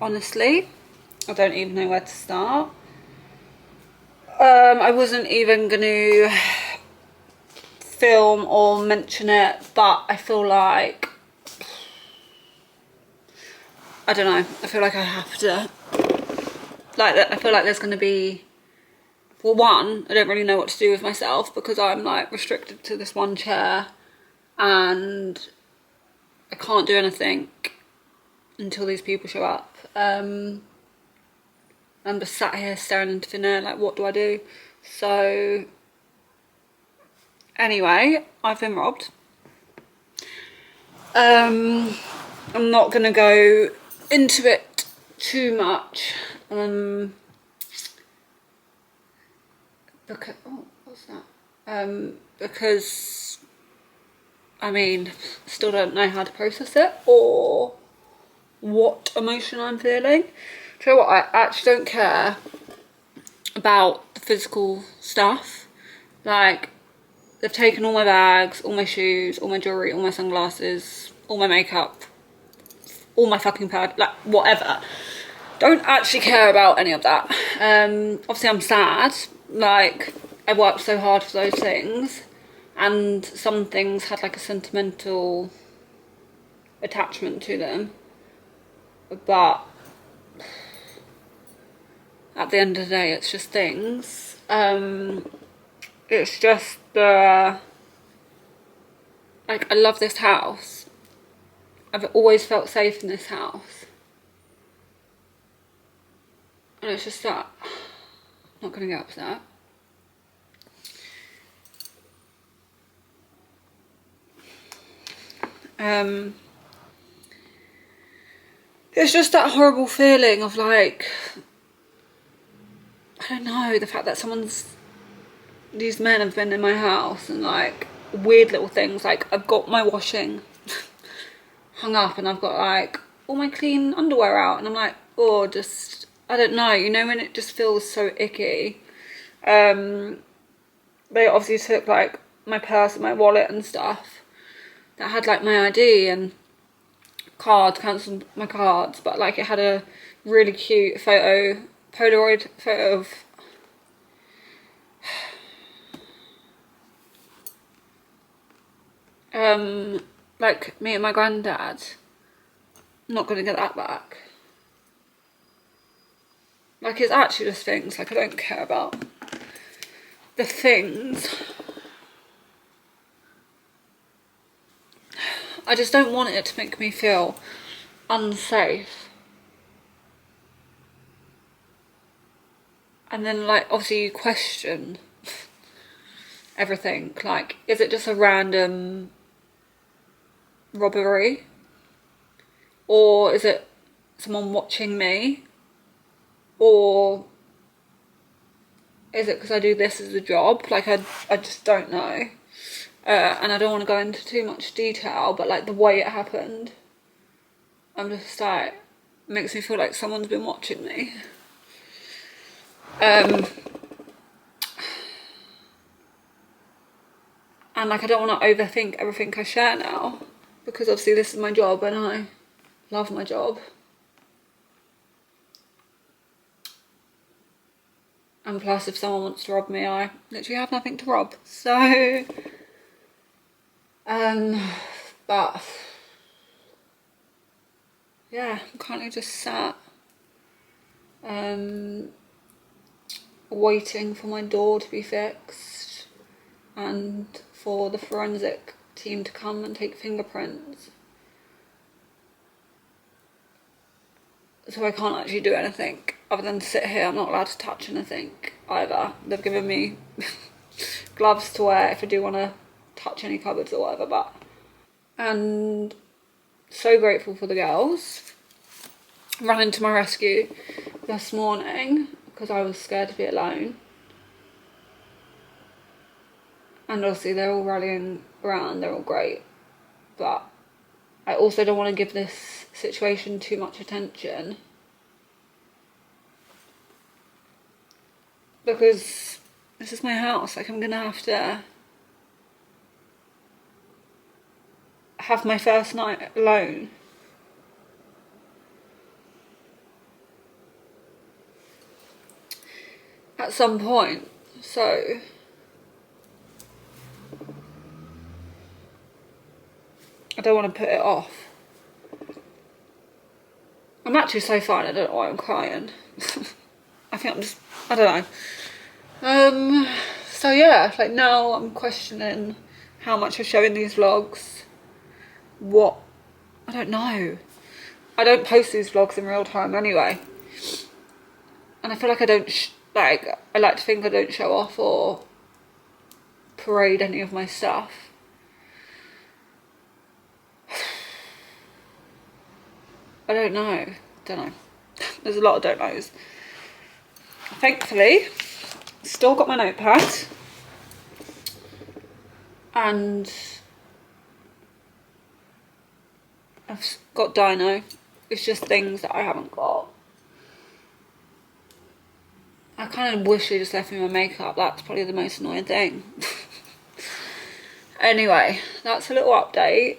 honestly. I don't even know where to start. I wasn't even going to film or mention it, but I feel like, I don't know, I feel like I have to, like, I feel like there's going to be, well, one, I don't really know what to do with myself because I'm like restricted to this one chair and I can't do anything until these people show up. I'm just sat here staring into thin air, like, what do I do? So anyway, I've been robbed. I'm not gonna go into it too much. Because, oh, what's that? Because I mean, still don't know how to process it or what emotion I'm feeling. Do you know what? I actually don't care about the physical stuff. Like, they've taken all my bags, all my shoes, all my jewellery, all my sunglasses, all my makeup, all my fucking pad, like, whatever. Don't actually care about any of that. Obviously I'm sad, like, I worked so hard for those things, and some things had like a sentimental attachment to them, but at the end of the day it's just things. It's just like, I love this house. I've always felt safe in this house. And it's just that, I'm not gonna get upset. It's just that horrible feeling of like, I don't know, the fact that these men have been in my house and like weird little things, like I've got my washing hung up and I've got like all my clean underwear out and I'm like, oh, just, I don't know, you know, when it just feels so icky. They obviously took like my purse and my wallet and stuff that had like my ID and cards, cancelled my cards, but like it had a really cute Polaroid photo of like me and my granddad. I'm not gonna get that back. Like, it's actually just things, like I don't care about the things. I just don't want it to make me feel unsafe. And then like obviously you question everything, like, is it just a random robbery? Or is it someone watching me? Or is it because I do this as a job? Like, I just don't know. And I don't want to go into too much detail, but like the way it happened, I'm just like, it makes me feel like someone's been watching me. And like, I don't want to overthink everything I share now, because obviously this is my job and I love my job. And plus, if someone wants to rob me, I literally have nothing to rob. So, but yeah, I'm currently just sat, waiting for my door to be fixed and for the forensic team to come and take fingerprints. So I can't actually do anything other than sit here. I'm not allowed to touch anything either. They've given me gloves to wear if I do want to touch any cupboards or whatever, but, and so grateful for the girls running to my rescue this morning because I was scared to be alone. And obviously they're all rallying around, they're all great, but I also don't want to give this situation too much attention, because this is my house. Like, I'm gonna have to have my first night alone at some point, so I don't want to put it off. I'm actually so fine, I don't know why I'm crying. I think I'm just, I don't know. So yeah, like now I'm questioning how much I show in these vlogs. What, I don't know. I don't post these vlogs in real time anyway. And I feel like I don't, I like to think I don't show off or parade any of my stuff. I don't know. There's a lot of don't knows. Thankfully, still got my notepad. And I've got Dino. It's just things that I haven't got. I kind of wish they just left me my makeup. That's probably the most annoying thing. Anyway, that's a little update.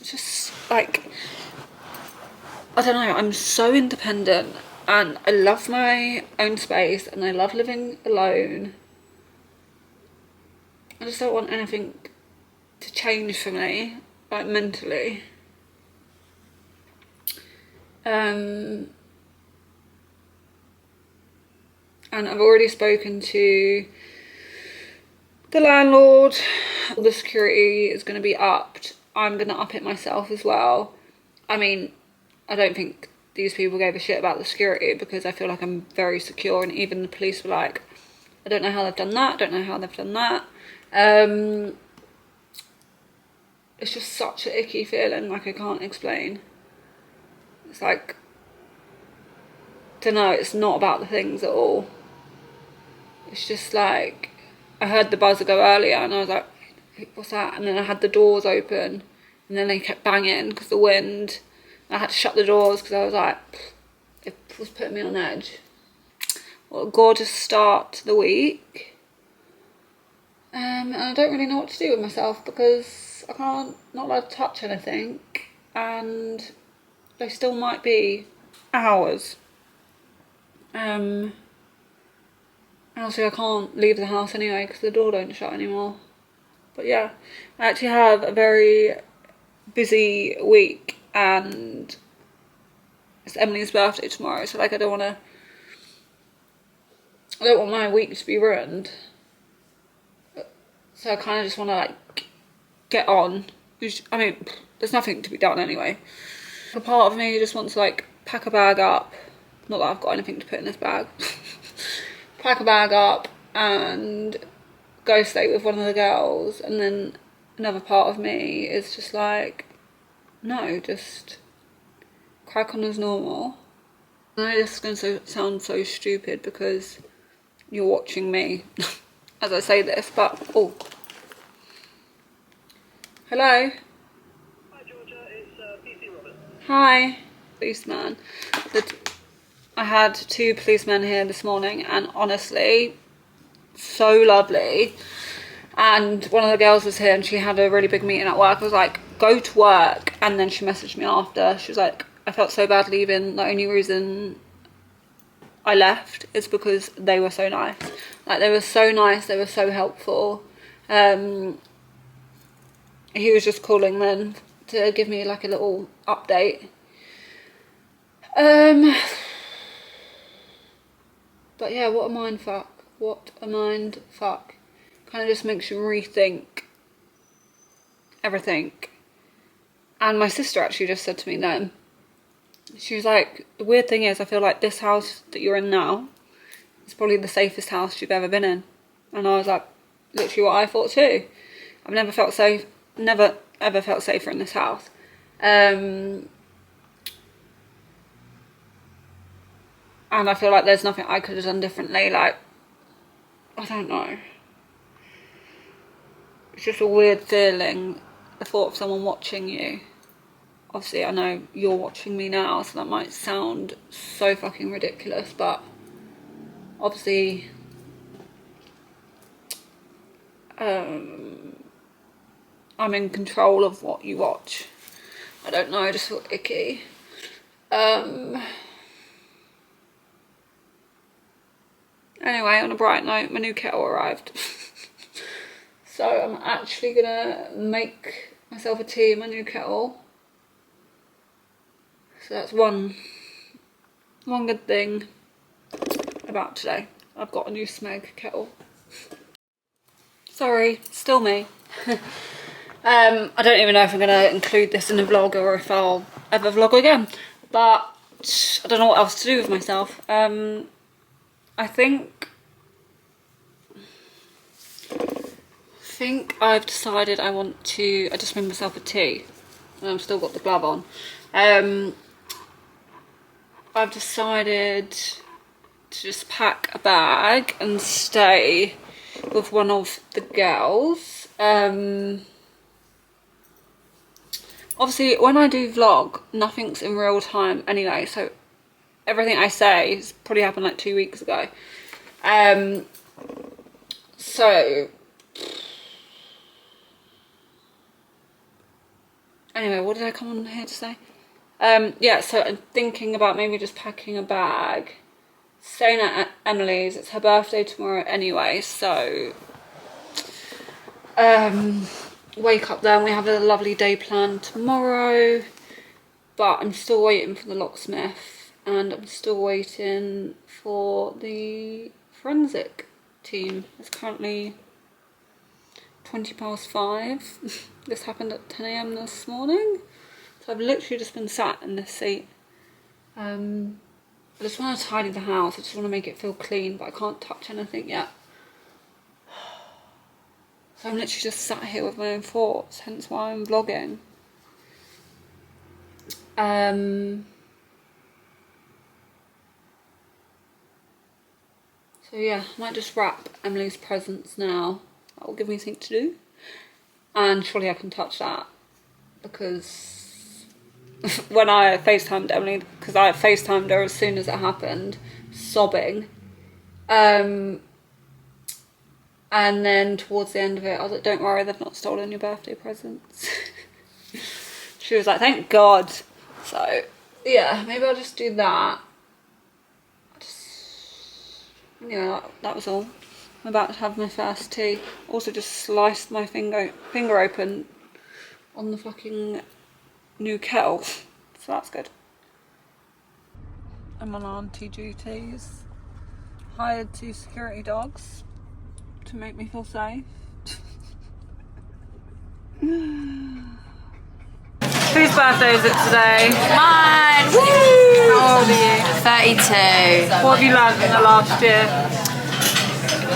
Just like, I don't know, I'm so independent and I love my own space and I love living alone. I just don't want anything to change for me, like mentally. And I've already spoken to the landlord. The security is going to be upped. I'm going to up it myself as well. I mean, I don't think these people gave a shit about the security because I feel like I'm very secure, and even the police were like, I don't know how they've done that, don't know how they've done that. It's just such an icky feeling, like I can't explain. It's like, don't know, it's not about the things at all. It's just like, I heard the buzzer go earlier and I was like, what's that? And then I had the doors open and then they kept banging because the wind. I had to shut the doors because I was like, it was putting me on edge. What a gorgeous start to the week. And I don't really know what to do with myself because I can't, not allowed to touch anything, and they still might be hours. And also I can't leave the house anyway because the door don't shut anymore. But yeah, I actually have a very busy week and it's Emily's birthday tomorrow, so like I don't want my week to be ruined. So I kind of just want to like get on. I mean, there's nothing to be done anyway. A part of me just wants to like pack a bag up. Not that I've got anything to put in this bag. Pack a bag up and go stay with one of the girls. And then another part of me is just like, no, just crack on as normal. I know this is going to sound so stupid because you're watching me as I say this, but oh, hello. Hi Georgia, it's PC Robert. Hi, policeman. I had 2 policemen here this morning and honestly, so lovely. And one of the girls was here and she had a really big meeting at work. I was like, go to work. And then she messaged me after. She was like, I felt so bad leaving. The only reason I left is because they were so nice. Like, they were so nice. They were so helpful. He was just calling then to give me like a little update. But yeah, what a mind fuck. What a mind fuck. Kind of just makes you rethink everything. And my sister actually just said to me then, she was like, the weird thing is I feel like this house that you're in now is probably the safest house you've ever been in. And I was like, literally what I thought too. I've never felt safe, never ever felt safer in this house. And I feel like there's nothing I could have done differently. Like, I don't know. It's just a weird feeling, the thought of someone watching you. Obviously, I know you're watching me now, so that might sound so fucking ridiculous, but obviously, I'm in control of what you watch. I don't know, I just feel icky. Anyway, on a bright note, my new kettle arrived. So I'm actually gonna make myself a tea in my new kettle. So that's one good thing about today. I've got a new Smeg kettle. Sorry, still me. I don't even know if I'm gonna include this in the vlog or if I'll ever vlog again. But I don't know what else to do with myself. I think I've decided I just made myself a tea and I've still got the glove on. I've decided to just pack a bag and stay with one of the girls. Obviously when I do vlog, nothing's in real time anyway, so everything I say has probably happened like 2 weeks ago. So anyway, what did I come on here to say? Yeah, so I'm thinking about maybe just packing a bag, staying at Emily's. It's her birthday tomorrow anyway, so wake up there and we have a lovely day planned tomorrow. But I'm still waiting for the locksmith and I'm still waiting for the forensic team. It's currently 5:20. This happened at 10 AM this morning. So I've literally just been sat in this seat. I just want to tidy the house. I just want to make it feel clean, but I can't touch anything yet. So I'm literally just sat here with my own thoughts, hence why I'm vlogging. So yeah, I might just wrap Emily's presents now. That will give me something to do. And surely I can touch that, because when I FaceTimed Emily, because I FaceTimed her as soon as it happened, sobbing. And then towards the end of it, I was like, don't worry, they've not stolen your birthday presents. She was like, thank God. So yeah, maybe I'll just do that. Yeah, that was all. I'm about to have my first tea. Also just sliced my finger open on the fucking new kettle, so that's good. I'm on auntie duties. Hired 2 security dogs to make me feel safe. Whose birthday is it today? Mine! Woo! How old are you? 32. What have you learned in the last year?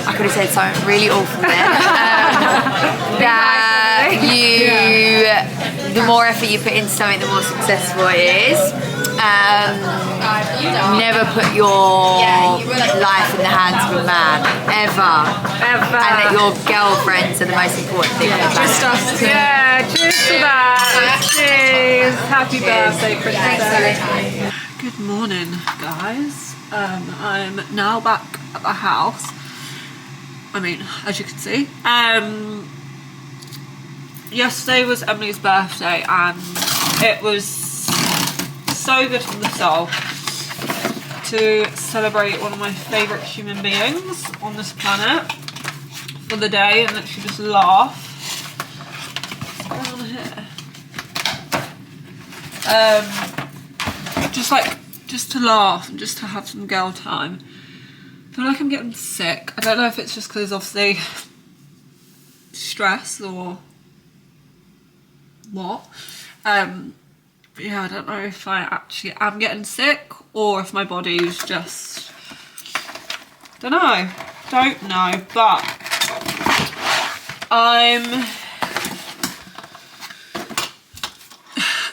I could have said something really awful there. That the more effort you put into something, the more successful it is. Never put your life in the hands of a man, ever. And that your girlfriends are the most important thing on the planet. Yeah, cheers to that. Cheers. Happy birthday, Princess. Good morning, guys. I'm now back at the house. I mean, as you can see. Yesterday was Emily's birthday and it was so good for the soul to celebrate one of my favourite human beings on this planet for the day and literally just laugh. What's going on here? Just to laugh and just to have some girl time. I feel like I'm getting sick. I don't know if it's just because obviously stress or what. But yeah, I don't know if I actually am getting sick or if my body's just, don't know, but I'm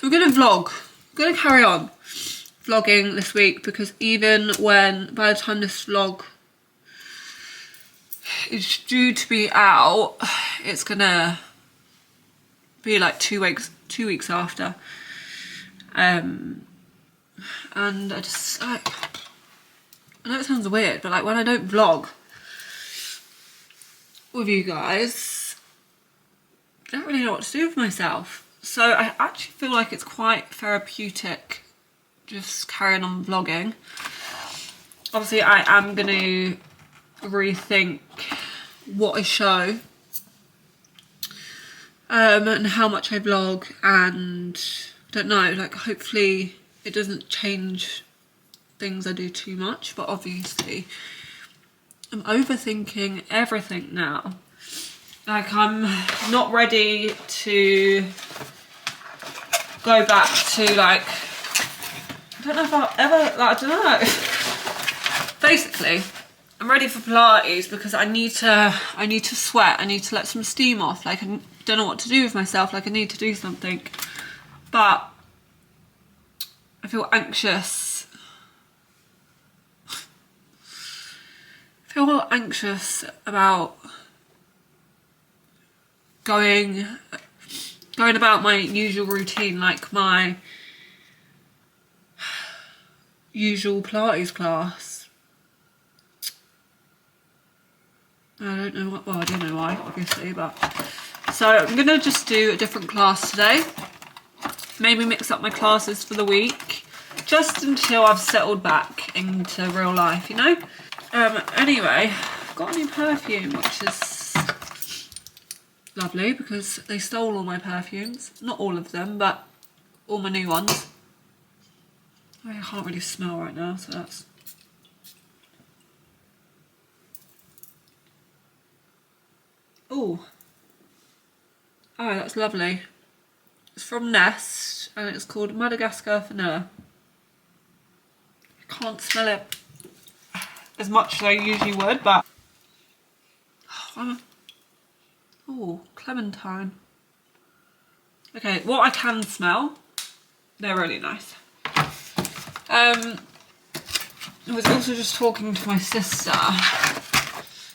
gonna vlog. I'm gonna carry on vlogging this week, because even when, by the time this vlog is due to be out, it's gonna be like 2 weeks after. And I know it sounds weird, but like when I don't vlog with you guys, I don't really know what to do with myself. So I actually feel like it's quite therapeutic just carrying on vlogging. Obviously I am going to rethink what I show and how much I vlog, and I don't know, like hopefully it doesn't change things I do too much, but obviously I'm overthinking everything now. Like I'm not ready to go back to like, I don't know if I'll ever, like, I don't know. Basically, I'm ready for Pilates because I need to sweat. I need to let some steam off. Like I don't know what to do with myself. Like I need to do something, but I feel anxious. I feel anxious about going about my usual routine, like my usual Pilates class. I don't know what, well, I don't know why, obviously, but so I'm gonna just do a different class today. Maybe mix up my classes for the week, just until I've settled back into real life, you know? Anyway, I've got a new perfume, which is lovely because they stole all my perfumes. Not all of them, but all my new ones. I can't really smell right now, so that's... Oh, that's lovely. It's from Nest and it's called Madagascar Vanilla. I can't smell it as much as I usually would, but... Oh, clementine. Okay, what I can smell, they're really nice. I was also just talking to my sister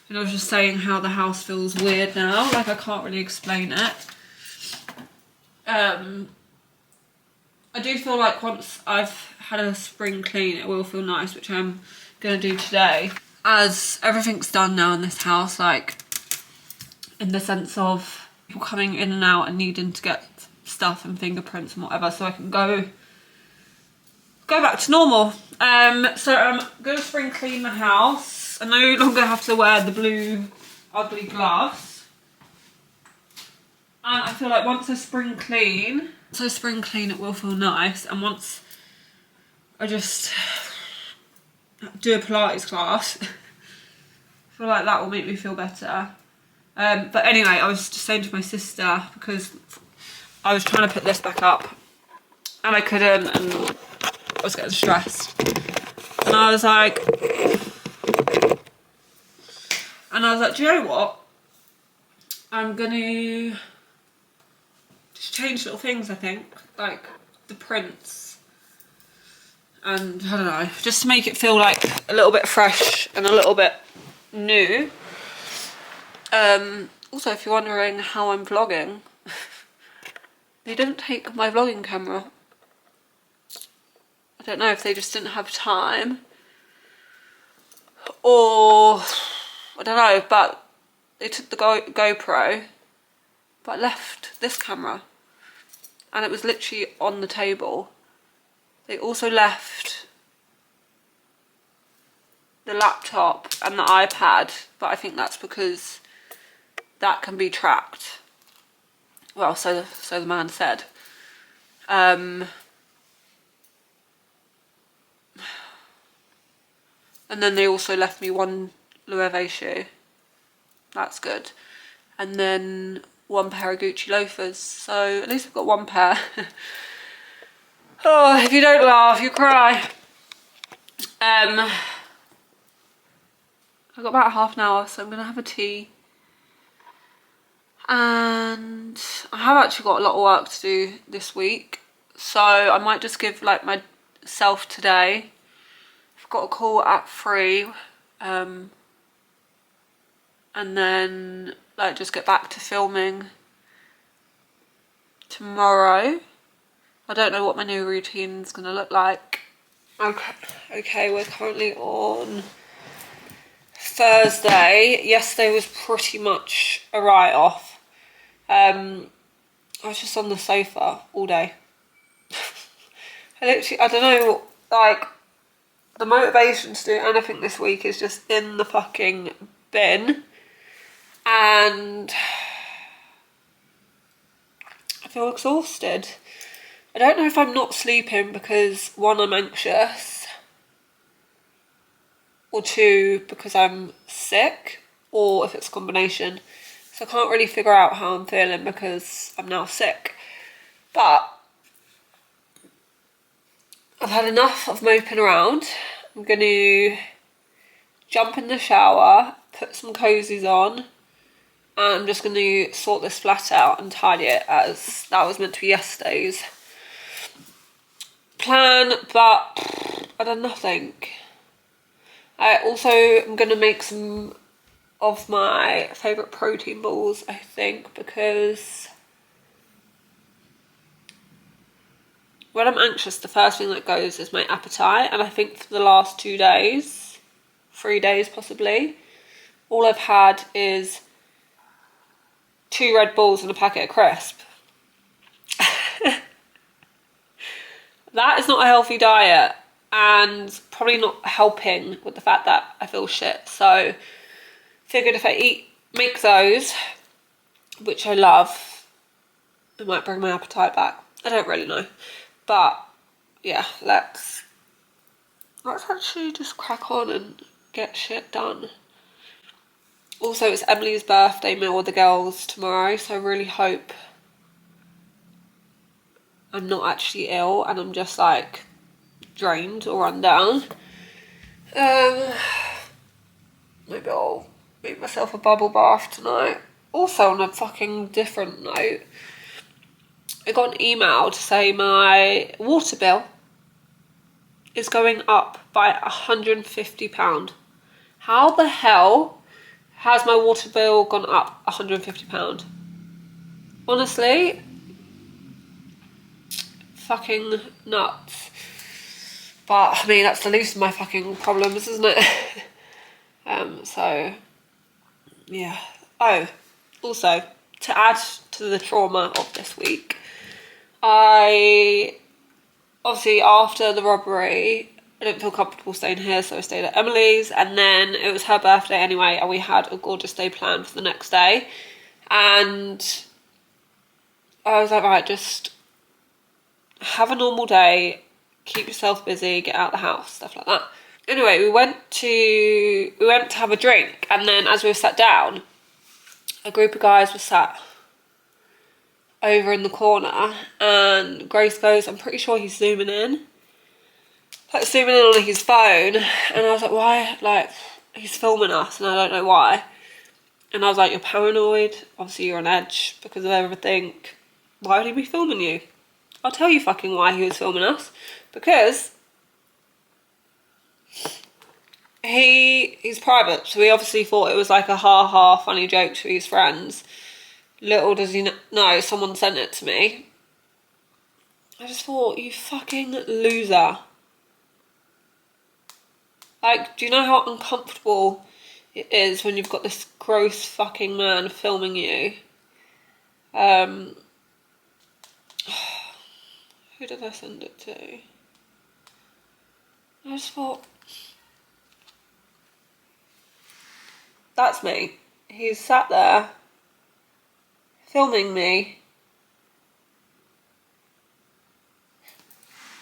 and I was just saying how the house feels weird now, like I can't really explain it. I do feel like once I've had a spring clean it will feel nice, which I'm gonna do today. As everything's done now in this house, like in the sense of people coming in and out and needing to get stuff and fingerprints and whatever, so I can go back to normal. So I'm gonna spring clean the house. I no longer have to wear the blue ugly gloves. And I feel like once I spring clean it will feel nice, and once I just do a Pilates class, I feel like that will make me feel better. But anyway, I was just saying to my sister, because I was trying to put this back up and I couldn't, and I was getting stressed. And I was like, do you know what? I'm gonna just change little things, I think, like the prints. And I don't know, just to make it feel like a little bit fresh and a little bit new. Also, if you're wondering how I'm vlogging, they didn't take my vlogging camera. I don't know if they just didn't have time, or I don't know, but they took the GoPro, but left this camera, and it was literally on the table. They also left the laptop and the iPad, but I think that's because that can be tracked. Well, so the man said. And then they also left me one Loewe shoe. That's good. And then one pair of Gucci loafers. So at least I've got one pair. Oh, if you don't laugh, you cry. I've got about half an hour, so I'm gonna have a tea. And I have actually got a lot of work to do this week, so I might just give like myself today. I've got a call at 3, and then like just get back to filming tomorrow. I don't know what my new routine is gonna look like. Okay, we're currently on Thursday. Yesterday was pretty much a write-off. I was just on the sofa all day. I don't know, like, the motivation to do anything this week is just in the fucking bin. And I feel exhausted. I don't know if I'm not sleeping because, one, I'm anxious, or two, because I'm sick, or if it's a combination. So I can't really figure out how I'm feeling because I'm now sick. But I've had enough of moping around. I'm going to jump in the shower, put some cozies on, and I'm just going to sort this flat out and tidy it, as that was meant to be yesterday's plan, but I done nothing. I also am going to make some of my favourite protein balls, I think, because when I'm anxious, the first thing that goes is my appetite, and I think for the last 2 days, 3 days possibly, all I've had is 2 Red Bulls and a packet of crisp. That is not a healthy diet, and probably not helping with the fact that I feel shit. So figured if I make those, which I love, it might bring my appetite back. I don't really know, but yeah, let's actually just crack on and get shit done. Also, it's Emily's birthday meal with the girls tomorrow, so I really hope I'm not actually ill and I'm just like drained or run down. Maybe I'll make myself a bubble bath tonight. Also, on a fucking different note, I got an email to say my water bill is going up by £150. How the hell has my water bill gone up £150? Honestly, fucking nuts. But I mean, that's the least of my fucking problems, isn't it? So yeah. Oh, also, to add to the trauma of this week, I obviously, after the robbery, I didn't feel comfortable staying here, so I stayed at Emily's, and then it was her birthday anyway, and we had a gorgeous day planned for the next day, and I was like, right, just have a normal day, keep yourself busy, get out of the house, stuff like that. Anyway, we went to have a drink, and then as we were sat down, a group of guys were sat over in the corner, and Grace goes, I'm pretty sure he's zooming in. Like, zooming in on his phone, and I was like, why? Like, he's filming us, and I don't know why. And I was like, you're paranoid, obviously you're on edge because of everything. Why would he be filming you? I'll tell you fucking why he was filming us. Because he's private, so he obviously thought it was like a ha-ha funny joke to his friends. Little does he know, someone sent it to me. I just thought, you fucking loser. Like, do you know how uncomfortable it is when you've got this gross fucking man filming you? Who did I send it to? I just thought, that's me. He's sat there filming me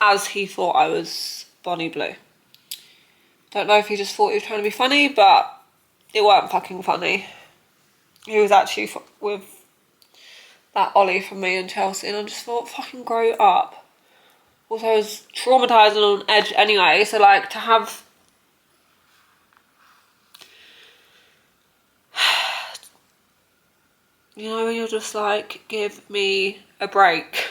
as he thought I was Bonnie Blue. Don't know if he just thought he was trying to be funny, but it weren't fucking funny. He was actually with that Ollie from me and Chelsea, and I just thought, fucking grow up. Also, I was traumatised and on edge anyway, so like, to have you know, when you're just like, give me a break.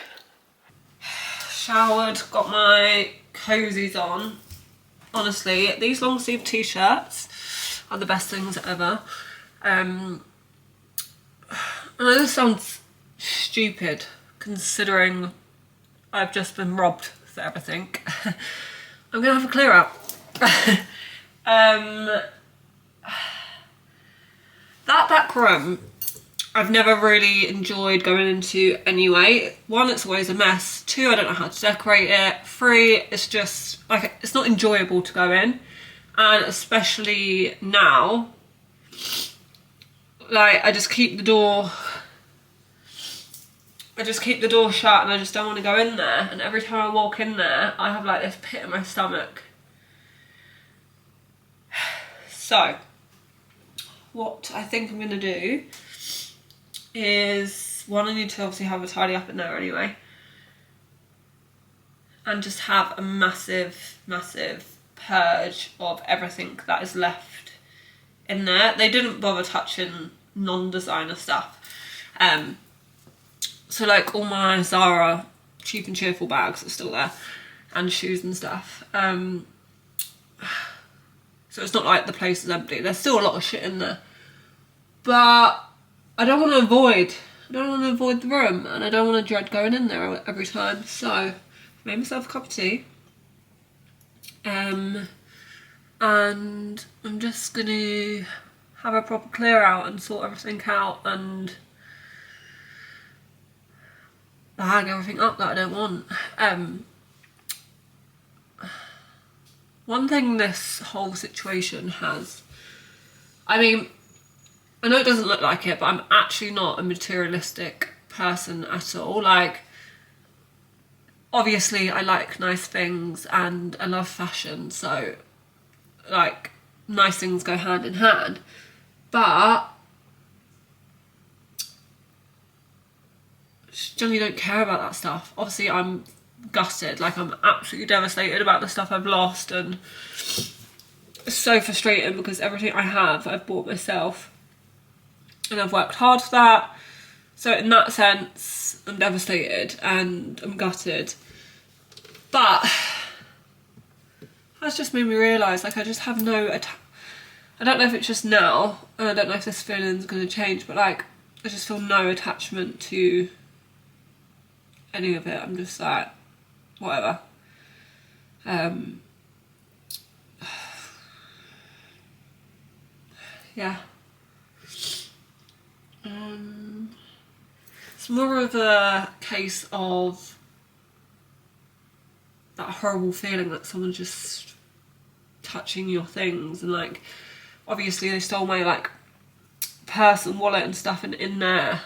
Showered, got my cozies on. Honestly, these long sleeve t-shirts are the best things ever. I know this sounds stupid considering I've just been robbed for everything. I'm gonna have a clear out. That back room I've never really enjoyed going into anyway. One, it's always a mess. Two, I don't know how to decorate it. Three, it's just like, it's not enjoyable to go in. And especially now, like I just keep the door shut and I just don't want to go in there. And every time I walk in there, I have like this pit in my stomach. So, what I think I'm gonna do is, one, I need to obviously have a tidy up in there anyway. And just have a massive, massive purge of everything that is left in there. They didn't bother touching non-designer stuff. So like all my Zara cheap and cheerful bags are still there, and shoes and stuff. So it's not like the place is empty. There's still a lot of shit in there. But I don't want to avoid the room, and I don't want to dread going in there every time. So I made myself a cup of tea. And I'm just gonna have a proper clear out and sort everything out and bag everything up that I don't want. One thing this whole situation has, I mean, I know it doesn't look like it, but I'm actually not a materialistic person at all. Like, obviously I like nice things and I love fashion, so like nice things go hand in hand, but just generally don't care about that stuff. Obviously I'm gutted, like I'm absolutely devastated about the stuff I've lost, and it's so frustrating because everything I have I've bought myself and I've worked hard for that. So in that sense I'm devastated and I'm gutted, but that's just made me realise, like, I just have no I don't know if it's just now, and I don't know if this feeling's going to change, but like I just feel no attachment to any of it. I'm just like, whatever. Yeah. It's more of a case of that horrible feeling that someone's just touching your things, and like obviously they stole my like purse and wallet and stuff, and in there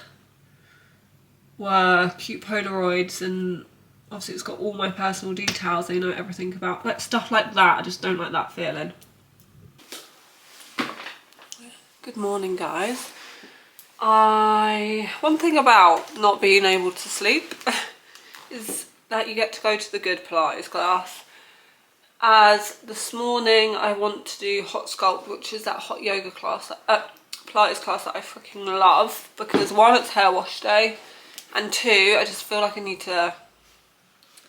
were cute Polaroids, and obviously it's got all my personal details. They know everything about, like, stuff like that. I just don't like that feeling. Good morning, guys. One thing about not being able to sleep is that you get to go to the good Pilates class. As this morning I want to do hot sculpt, which is that hot yoga class, Pilates class that I freaking love, because one, it's hair wash day, and two, I just feel like I need to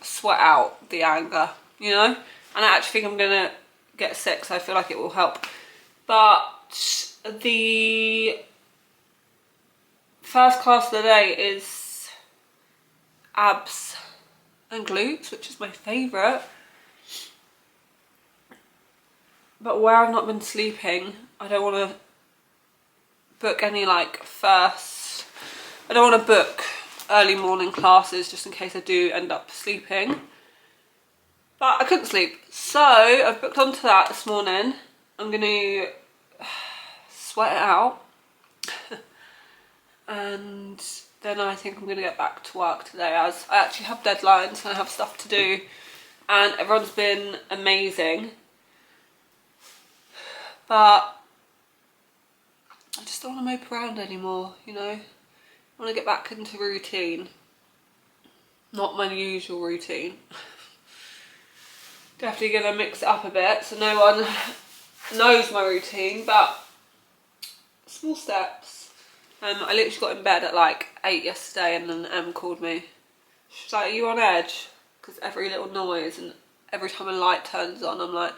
sweat out the anger, you know? And I actually think I'm gonna get sick, so I feel like it will help. But the first class of the day is abs and glutes, which is my favourite. But where I've not been sleeping, I don't want to book any like I don't want to book early morning classes just in case I do end up sleeping. But I couldn't sleep, so I've booked onto that this morning. I'm going to sweat it out and then I think I'm going to get back to work today, as I actually have deadlines and I have stuff to do, and everyone's been amazing. But I just don't want to mope around anymore, you know? I want to get back into routine. Not my usual routine. Definitely going to mix it up a bit so no one knows my routine, but small steps. I literally got in bed at like 8 yesterday, and then Em called me. She's like, "Are you on edge?" Because every little noise and every time a light turns on, I'm like...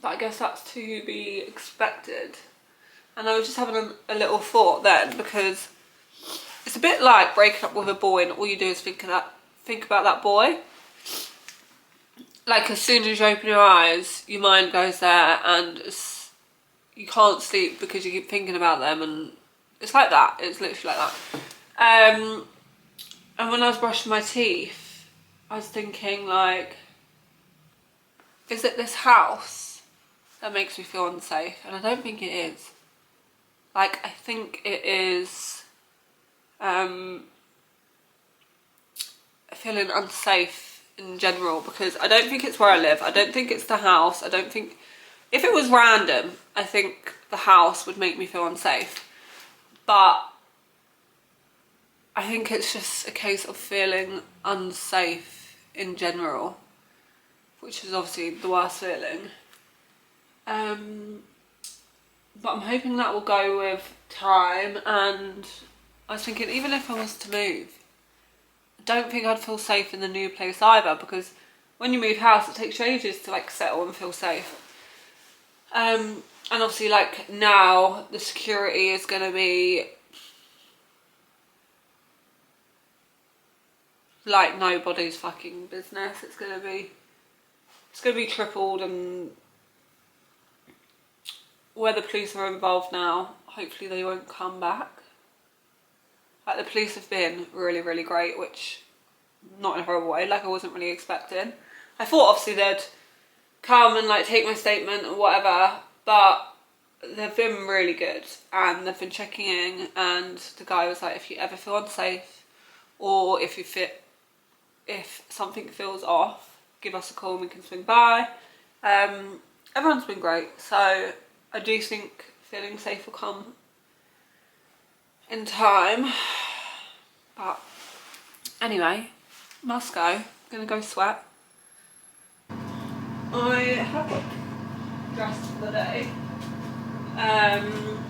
But I guess that's to be expected. And I was just having a little thought then, because it's a bit like breaking up with a boy and all you do is think about that boy. Like, as soon as you open your eyes, your mind goes there, and you can't sleep because you keep thinking about them, and it's like that. It's literally like that. And when I was brushing my teeth, I was thinking like, is it this house that makes me feel unsafe? And I don't think it is. Like, I think it is feeling unsafe in general, because I don't think it's where I live. I don't think it's the house. I don't think, if it was random, I think the house would make me feel unsafe. But I think it's just a case of feeling unsafe in general, which is obviously the worst feeling. But I'm hoping that will go with time, and I was thinking even if I was to move, I don't think I'd feel safe in the new place either, because when you move house it takes you ages to like settle and feel safe. And obviously like now the security is going to be like nobody's fucking business. It's going to be tripled, and where the police are involved now, hopefully they won't come back. Like, the police have been really, really great, which, not in a horrible way, like I wasn't really expecting. I thought obviously they'd come and like take my statement or whatever, but they've been really good, and they've been checking in, and the guy was like, if you ever feel unsafe, or if something feels off, give us a call and we can swing by. Everyone's been great, so I do think feeling safe will come in time. But anyway, must go. Gonna go sweat. I have got dressed for the day,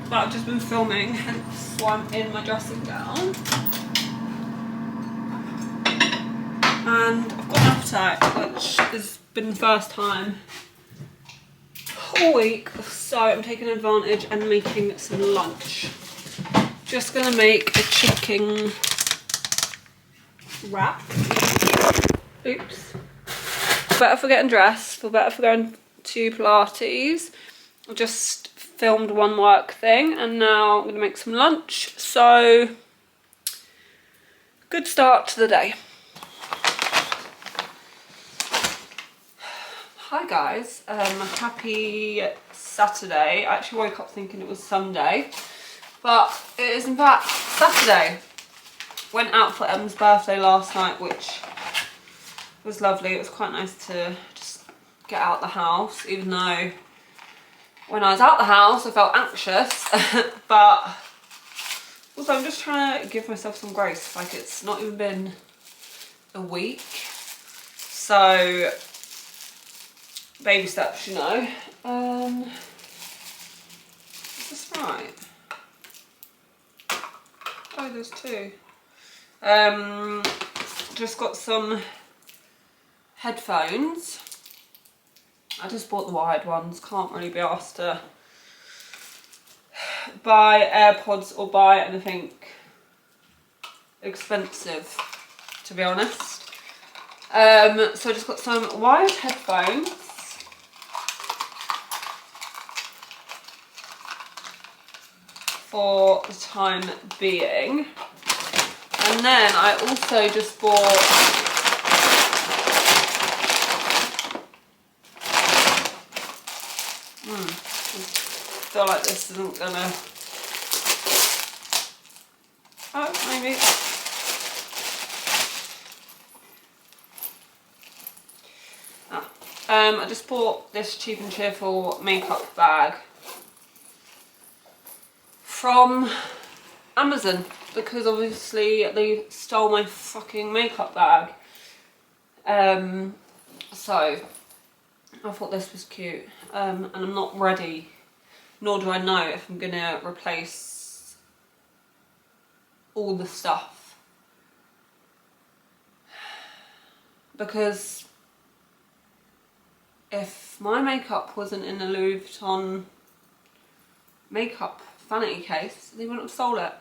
but I've just been filming, hence why I'm in my dressing gown. And I've got an appetite, which has been the first time all week, so I'm taking advantage and making some lunch. Just gonna make a chicken wrap. Oops. Better for getting dressed, feel better for going to Pilates. I just filmed one work thing, and now I'm gonna make some lunch. So, good start to the day. Hi guys, happy Saturday. I actually woke up thinking it was Sunday, but it is in fact Saturday. Went out for Em's birthday last night, which was lovely. It was quite nice to just get out the house, even though when I was out the house I felt anxious. But also I'm just trying to give myself some grace. Like, it's not even been a week, so baby steps, you know. Is this right? Oh, there's two. Just got some headphones. I just bought the wired ones. Can't really be asked to buy AirPods or buy anything expensive, to be honest. So I just got some wired headphones. For the time being. And then I also just bought I feel like this isn't gonna, oh, maybe. I just bought this Cheap and Cheerful makeup bag from Amazon, because obviously they stole my fucking makeup bag. So I thought this was cute, and I'm not ready, nor do I know if I'm gonna replace all the stuff, because if my makeup wasn't in a Louis Vuitton makeup vanity case, they wouldn't have sold it.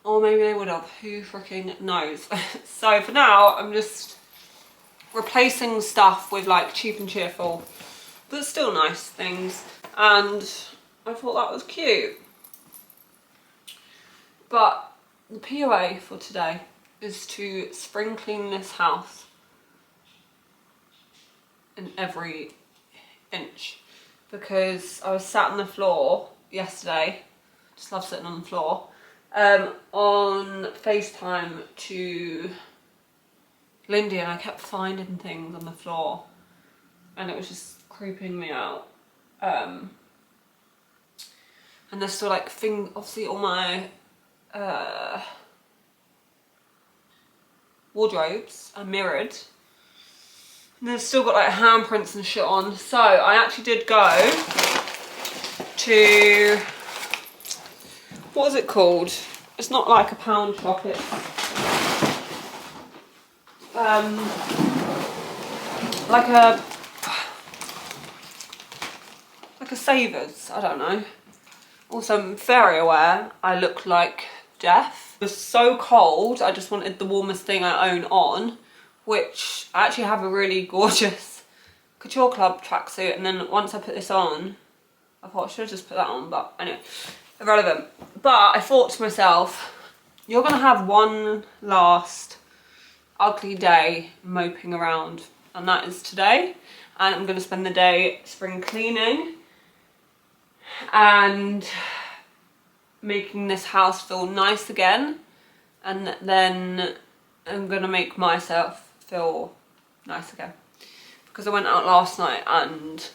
Or maybe they would have, who freaking knows. So for now, I'm just replacing stuff with like Cheap and Cheerful, but still nice things. and I thought that was cute. But the POA for today is to spring clean this house in every inch, because I was sat on the floor yesterday, just love sitting on the floor, on FaceTime to Lindy, and I kept finding things on the floor and it was just creeping me out. And there's still like things, obviously all my wardrobes are mirrored. And they've still got like handprints and shit on. So I actually did go to, what is it called? It's not like a pound shop, it's like a Savers, I don't know. Also, I'm very aware I look like death. It was so cold, I just wanted the warmest thing I own on, which I actually have a really gorgeous Couture Club tracksuit, and then once I put this on, I thought I should have just put that on, but anyway, irrelevant. But I thought to myself, you're gonna have one last ugly day moping around, and that is today. And I'm gonna spend the day spring cleaning and making this house feel nice again, and then I'm gonna make myself feel nice again, because I went out last night and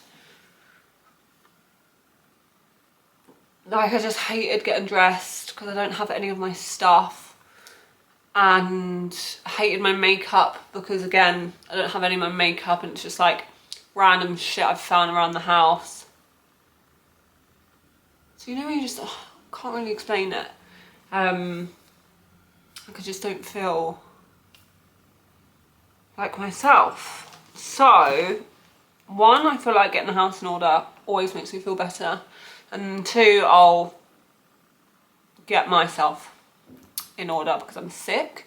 like I just hated getting dressed because I don't have any of my stuff, and I hated my makeup because again I don't have any of my makeup and it's just like random shit I've found around the house. So you know when you just can't really explain it. Like I just don't feel like myself. So one, I feel like getting the house in order always makes me feel better, and two, I'll get myself in order because I'm sick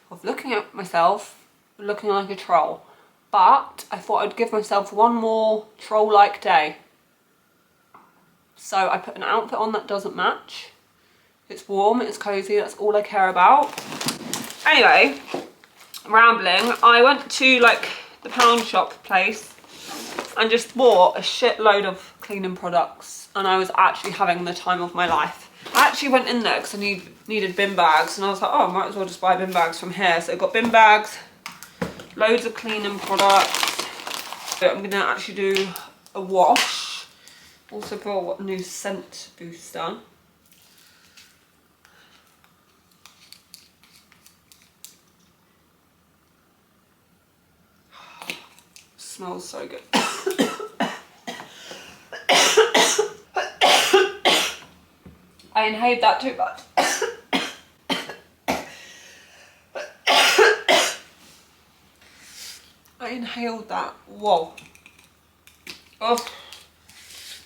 of looking at myself looking like a troll. But I thought I'd give myself one more troll-like day. So I put an outfit on that doesn't match. It's warm, it's cozy, that's all I care about. Anyway, rambling, I went to like the pound shop place and just bought a shitload of cleaning products, and I was actually having the time of my life. I actually went in there because I needed bin bags, and I was like, oh, I might as well just buy bin bags from here. So I got bin bags, loads of cleaning products. So I'm gonna actually do a wash. Also bought a new scent booster. Smells so good. I inhaled that too much. I inhaled that. Whoa. Oh.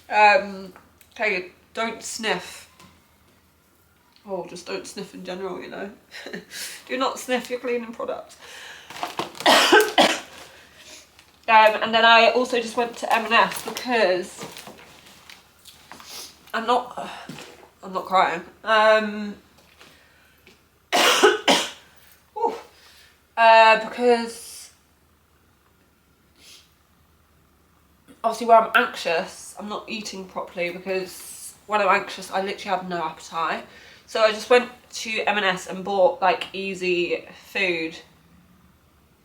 Okay, don't sniff. Oh, just don't sniff in general, you know. Do not sniff your cleaning products. And then I also just went to M&S because I'm not crying. Because obviously where I'm anxious, I'm not eating properly, because when I'm anxious I literally have no appetite. So I just went to M&S and bought like easy food,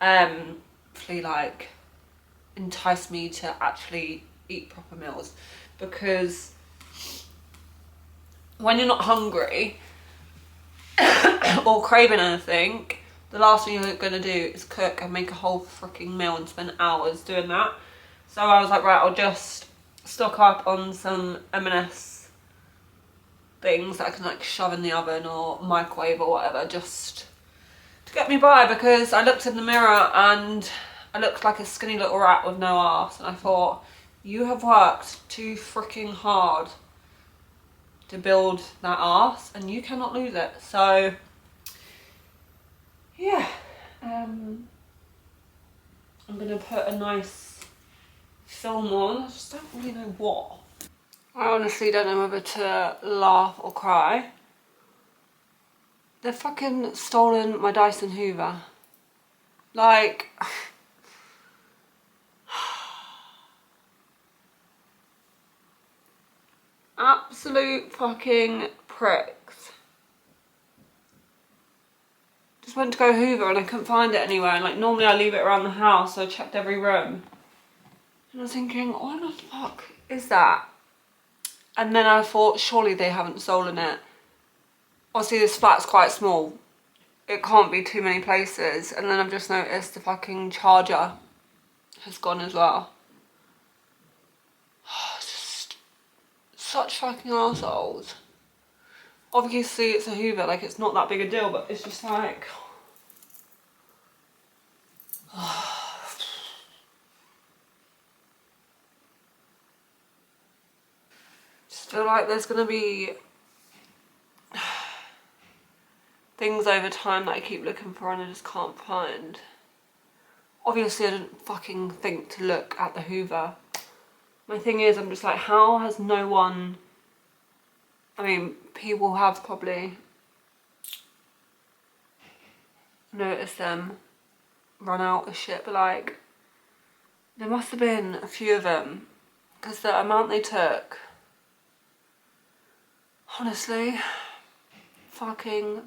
hopefully like entice me to actually eat proper meals, because when you're not hungry or craving anything, the last thing you're gonna do is cook and make a whole freaking meal and spend hours doing that. So I was like, right, I'll just stock up on some M&S things that I can like shove in the oven or microwave or whatever, just to get me by, because I looked in the mirror and I looked like a skinny little rat with no arse, and I thought, you have worked too freaking hard to build that arse and you cannot lose it. So yeah, I'm gonna put a nice film on. I just don't really know what. I honestly don't know whether to laugh or cry. They've fucking stolen my Dyson Hoover. Like, absolute fucking pricks. Just went to go hoover and I couldn't find it anywhere, and like normally I leave it around the house, so I checked every room. And I was thinking, what the fuck is that? And then I thought, surely they haven't stolen it. Obviously this flat's quite small. It can't be too many places. And then I've just noticed the fucking charger has gone as well. Just such fucking assholes. Obviously it's a Hoover, like it's not that big a deal, but it's just like... Just feel like there's gonna be things over time that I keep looking for and I just can't find. Obviously I didn't fucking think to look at the Hoover. My thing is, I'm just like, how has no one... I mean, people have probably noticed them run out of shit, but like, there must have been a few of them, because the amount they took, honestly, fucking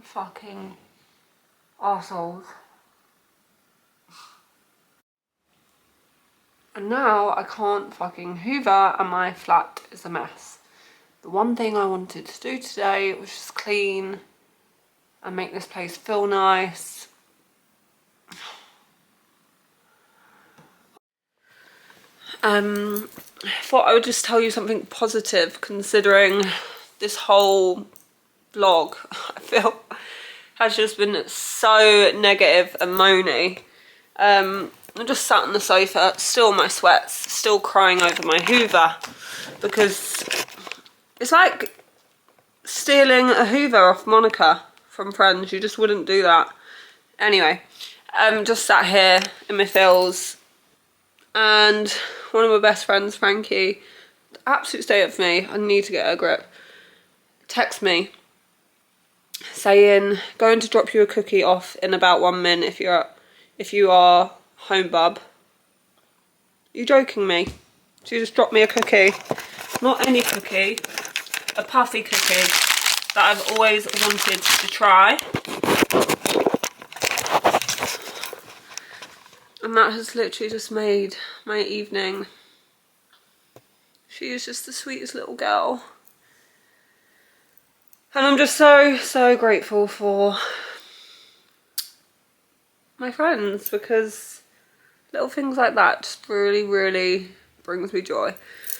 arseholes. And now I can't fucking hoover and my flat is a mess. The one thing I wanted to do today was just clean and make this place feel nice. I thought I would just tell you something positive, considering this whole vlog, I feel, has just been so negative and moany. I just sat on the sofa, still in my sweats, still crying over my Hoover, because it's like stealing a Hoover off Monica from Friends. You just wouldn't do that. Anyway, just sat here in my feels, and one of my best friends, Frankie, the absolute state of me, I need to get a grip, text me saying, going to drop you a cookie off in about 1 minute if you are home, bub. Are you joking me? She just dropped me a cookie. Not any cookie, a puffy cookie that I've always wanted to try. And that has literally just made my evening. She is just the sweetest little girl. And I'm just so grateful for my friends, because little things like that just really brings me joy.